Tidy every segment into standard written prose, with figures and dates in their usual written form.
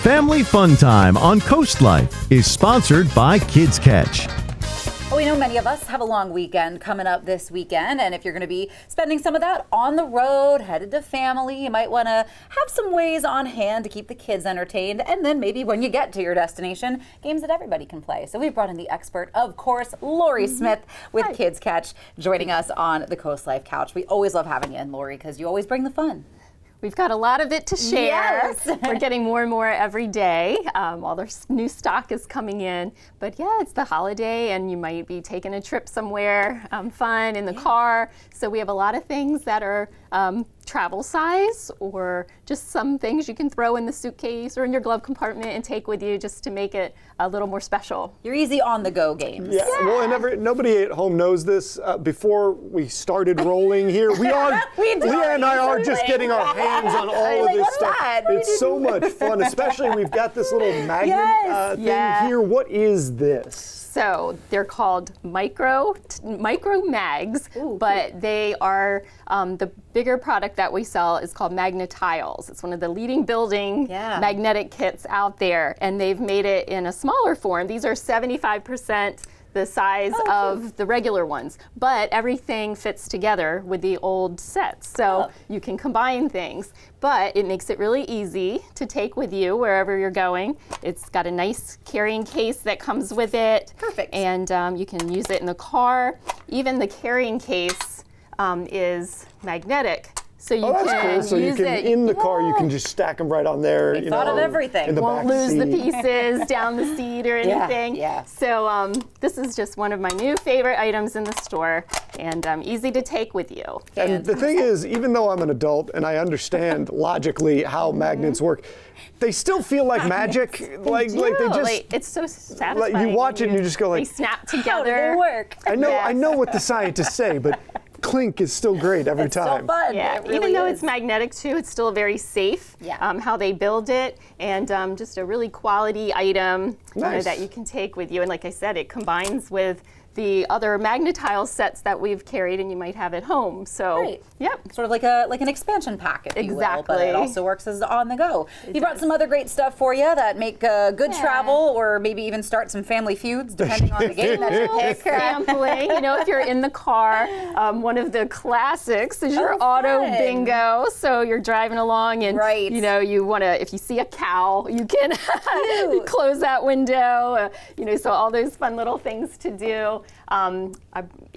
Family Fun Time on CoastLife is sponsored by Kids Ketch. Well, we know many of us have a long weekend coming up this weekend, and if you're going to be spending some of that on the road, headed to family, you might want to have some ways on hand to keep the kids entertained, and then maybe when you get to your destination, games that everybody can play. So we've brought in the expert, of course, Lori Smyth with Kids Ketch, joining us on the CoastLife couch. We always love having you in, Lori, because you always bring the fun. We've got a lot of it to share. Yes. We're getting more and more every day. All the new stock is coming in. But yeah, it's the holiday and you might be taking a trip somewhere fun in the car. So we have a lot of things that are travel size, or just some things you can throw in the suitcase or in your glove compartment and take with you just to make it a little more special. You're easy on the go games. Yeah. Well, and nobody at home knows this. Before we started rolling here, Leah and I are just getting our hands on all of this stuff. It's so much fun, especially we've got this little magnet thing here. What is this? So they're called micro mags, but they are the bigger product that we sell is called Magnetiles. It's one of the leading building magnetic kits out there, and they've made it in a smaller form. These are 75% the size of the regular ones, but everything fits together with the old sets, so you can combine things. But it makes it really easy to take with you wherever you're going. It's got a nice carrying case that comes with it. Perfect. And you can use it in the car. Even the carrying case is magnetic. So you can cool. So you can in the car, you can just stack them right on there. We thought of everything. In the won't back lose seat. the pieces down the seat or anything. Yeah. So this is just one of my new favorite items in the store, and easy to take with you. And the thing is, even though I'm an adult and I understand logically how magnets work, they still feel like magic. Like they just. It's so satisfying. Like you watch it and you just go like. They snap together. How do they work? I know what the scientists say, but clink is still great every time. So fun. Yeah, It really even though is. it's magnetic too, it's still very safe. How they build it, and just a really quality item that you can take with you. And like I said, it combines with the other Magnetile sets that we've carried and you might have at home. So, sort of like an expansion pack, if you will, but it also works as on the go. You brought some other great stuff for you that make good travel, or maybe even start some family feuds, depending on the game that you pick. Family, if you're in the car, one of the classics is your auto bingo. So you're driving along and you want to, if you see a cow, you can close that window. So all those fun little things to do. And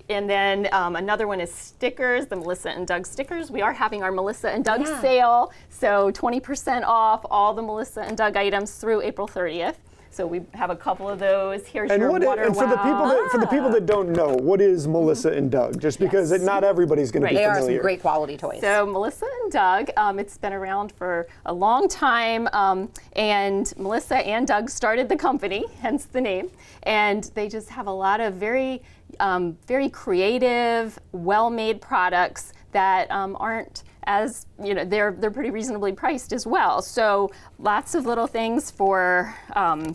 then another one is stickers, the Melissa and Doug stickers. We are having our Melissa and Doug sale, so 20% off all the Melissa and Doug items through April 30th. So we have a couple of those. Here's your water and for the people that don't know, what is Melissa and Doug? Just because not everybody's going to be familiar. They are some great quality toys. So Melissa and Doug, it's been around for a long time, and Melissa and Doug started the company, hence the name, and they just have a lot of very creative, well-made products that aren't as, they're pretty reasonably priced as well. So lots of little things for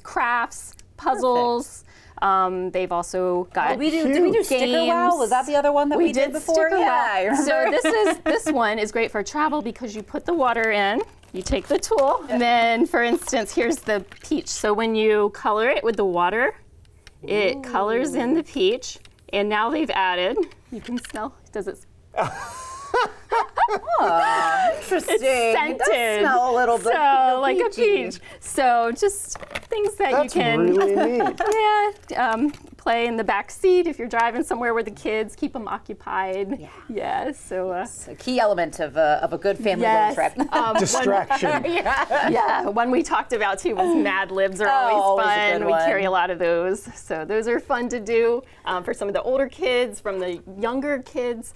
crafts, puzzles. They've also got did we do Sticker Wow? Was that the other one that we did before? Sticker Wow. So this one is great for travel because you put the water in, you take the tool, and then, for instance, here's the peach. So when you color it with the water, it colors in the peach, and now they've added, you can smell, does it? Interesting. It's scented. It does smell a little bit like a peach. So just things that you can really neat. play in the back seat if you're driving somewhere with the kids, keep them occupied. So it's a key element of a good family road trip. Distraction. One we talked about too was Mad Libs are always fun. We carry a lot of those. So those are fun to do for some of the older kids, from the younger kids.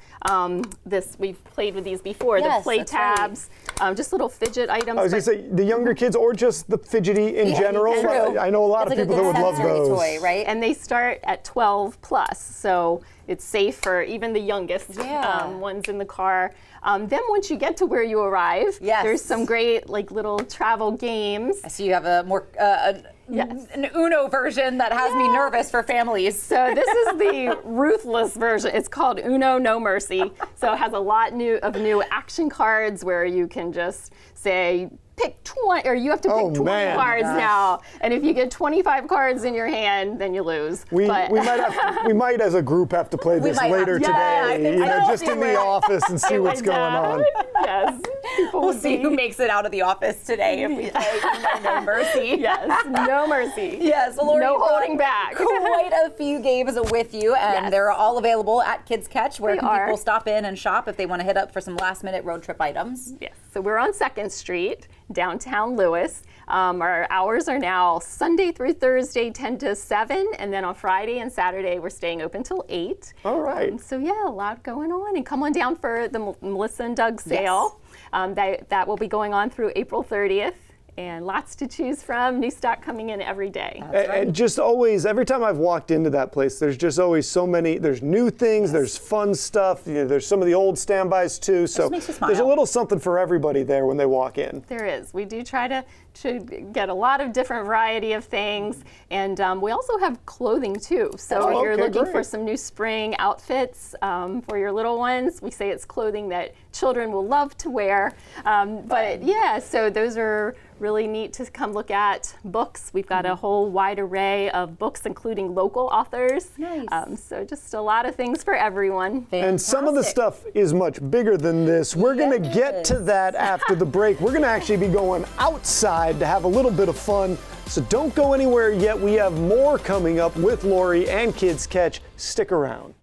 We've played with these before, the play tabs, just little fidget items. I was going to say, the younger kids or just the fidgety in general. I know a lot of people that would love those. Toy, right? And they start at 12 plus, so it's safe for even the youngest ones in the car. Then once you get to where you arrive, there's some great little travel games. I see you have a more an Uno version that has me nervous for families. So this is the ruthless version. It's called Uno No Mercy. So it has a lot of new action cards where you can just say, pick 20, or you have to pick 20 cards now. And if you get 25 cards in your hand, then you lose. We might as a group have to play this later today, just in the office and see what's going on. Yes. We'll see who makes it out of the office today if we play No Mercy. Yes, no mercy. Yes, Lori, no holding back. Quite a few games with you, and they're all available at Kids Ketch, where people stop in and shop if they want to hit up for some last-minute road trip items. Yes, so we're on 2nd Street, downtown Lewis. Our hours are now Sunday through Thursday, 10 to 7, and then on Friday and Saturday, we're staying open till 8. All right. So yeah, a lot going on, and come on down for the Melissa and Doug sale. That will be going on through April 30th. And lots to choose from, new stock coming in every day. And just always, every time I've walked into that place, there's just always so many, there's new things, there's fun stuff, there's some of the old standbys too, so there's a little something for everybody there when they walk in. There is. We do try to get a lot of different variety of things, and we also have clothing too. So if you're looking for some new spring outfits for your little ones, we say it's clothing that children will love to wear. But yeah, so those are really neat to come look at. Books, we've got a whole wide array of books, including local authors. Nice. So just a lot of things for everyone. Fantastic. And some of the stuff is much bigger than this. We're going to get to that after the break. We're going to actually be going outside to have a little bit of fun. So don't go anywhere yet. We have more coming up with Lori and Kids Ketch. Stick around.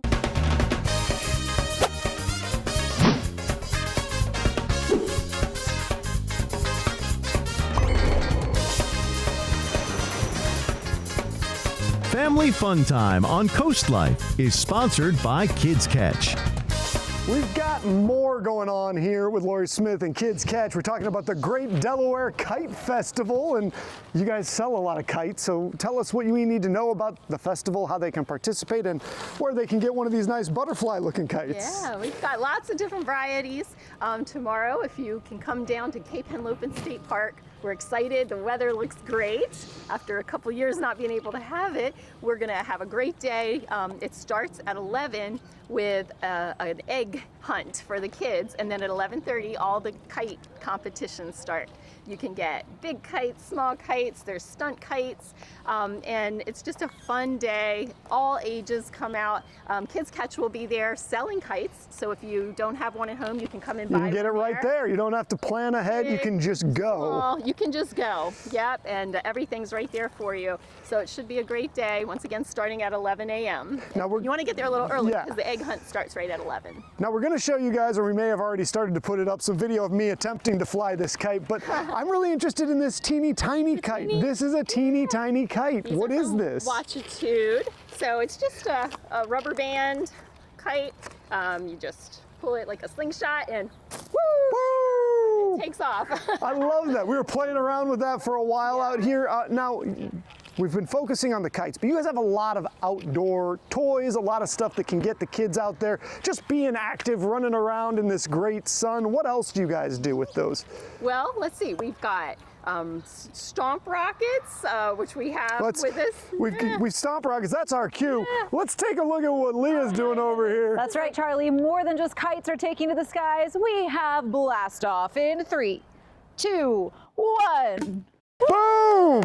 Family Fun Time on CoastLife is sponsored by Kids Ketch. We've got more going on here with Lori Smyth and Kids Ketch. We're talking about the Great Delaware Kite Festival, and you guys sell a lot of kites, so tell us what you need to know about the festival, how they can participate, and where they can get one of these nice butterfly-looking kites. Yeah, we've got lots of different varieties. Tomorrow, if you can come down to Cape Henlopen State Park, we're excited. The weather looks great. After a couple years not being able to have it, we're going to have a great day. It starts at 11 with an egg hunt for the kids, and then at 11:30 all the kite competitions start. You can get big kites, small kites, there's stunt kites, and it's just a fun day. All ages come out. Kids Ketch will be there selling kites, so if you don't have one at home, you can come and buy one. You can get it right there. You don't have to plan ahead, you can just go. You can just go, yep, and everything's right there for you. So it should be a great day, once again starting at 11 a.m. Now you want to get there a little early because the egg hunt starts right at 11. Now we're going to show you guys, or we may have already started to put it up, some video of me attempting to fly this kite, but I'm really interested in this teeny tiny kite. This is a teeny tiny kite. What is this? Watchitude. So it's just a rubber band kite. You just pull it like a slingshot and woo! It takes off. I love that. We were playing around with that for a while out here. Now, we've been focusing on the kites, but you guys have a lot of outdoor toys, a lot of stuff that can get the kids out there, just being active, running around in this great sun. What else do you guys do with those? Well, let's see. We've got stomp rockets, which we have with us. We stomp rockets. That's our cue. Yeah. Let's take a look at what Leah's doing over here. That's right, Charlie. More than just kites are taking to the skies. We have blast off in 3, 2, 1. Boom!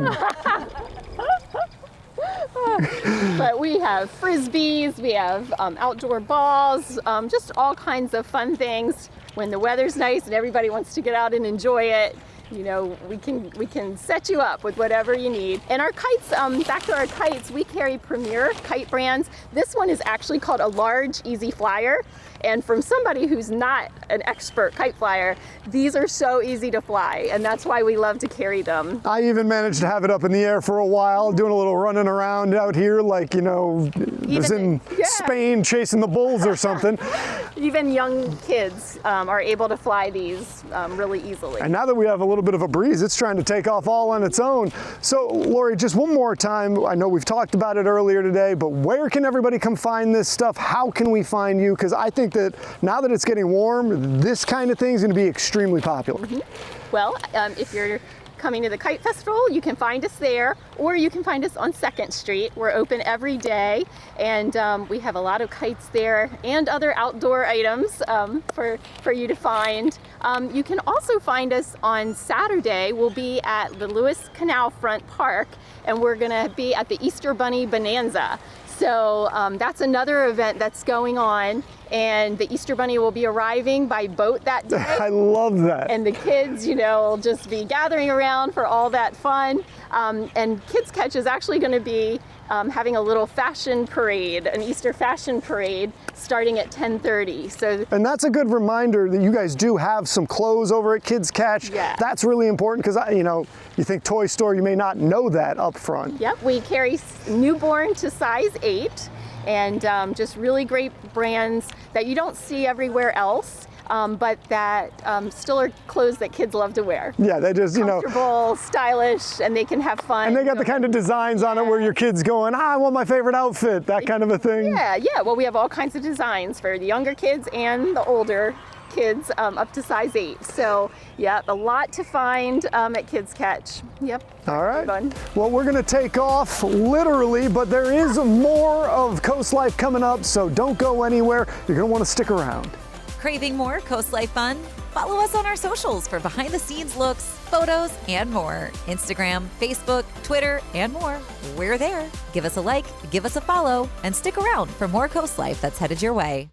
But we have frisbees, we have outdoor balls, just all kinds of fun things. When the weather's nice and everybody wants to get out and enjoy it, you know, we can set you up with whatever you need. And our kites, back to our kites, we carry premier kite brands. This one is actually called a large easy flyer. And from somebody who's not an expert kite flyer, these are so easy to fly, and that's why we love to carry them. I even managed to have it up in the air for a while, doing a little running around out here like, you know, was in Spain chasing the bulls or something. Even young kids are able to fly these really easily. And now that we have a little bit of a breeze, it's trying to take off all on its own. So, Lori, just one more time, I know we've talked about it earlier today, but where can everybody come find this stuff? How can we find you? Because I think that now that it's getting warm, this kind of thing is going to be extremely popular. Well, if you're coming to the Kite Festival, you can find us there, or you can find us on 2nd Street. We're open every day, and we have a lot of kites there and other outdoor items for you to find. You can also find us on Saturday. We'll be at the Lewis Canal Front Park, and we're going to be at the Easter Bunny Bonanza. So that's another event that's going on, and the Easter Bunny will be arriving by boat that day. I love that. And the kids, will just be gathering around for all that fun. And Kids Ketch is actually going to be having a little fashion parade, an Easter fashion parade, starting at 10:30. And that's a good reminder that you guys do have some clothes over at Kids Ketch. Yeah. That's really important because, you think toy store, you may not know that up front. Yep, we carry newborn to size 8, and just really great brands that you don't see everywhere else. But that still are clothes that kids love to wear. Yeah, they just, comfortable, stylish, and they can have fun. And they got the kind of designs on it where your kid's going, I want my favorite outfit, that kind of a thing. Yeah. Well, we have all kinds of designs for the younger kids and the older kids up to size 8. So, yeah, a lot to find at Kids Ketch. Yep. All right. Fun. Well, we're going to take off literally, but there is more of CoastLife coming up, so don't go anywhere. You're going to want to stick around. Craving more CoastLife fun? Follow us on our socials for behind-the-scenes looks, photos, and more. Instagram, Facebook, Twitter, and more. We're there. Give us a like, give us a follow, and stick around for more CoastLife that's headed your way.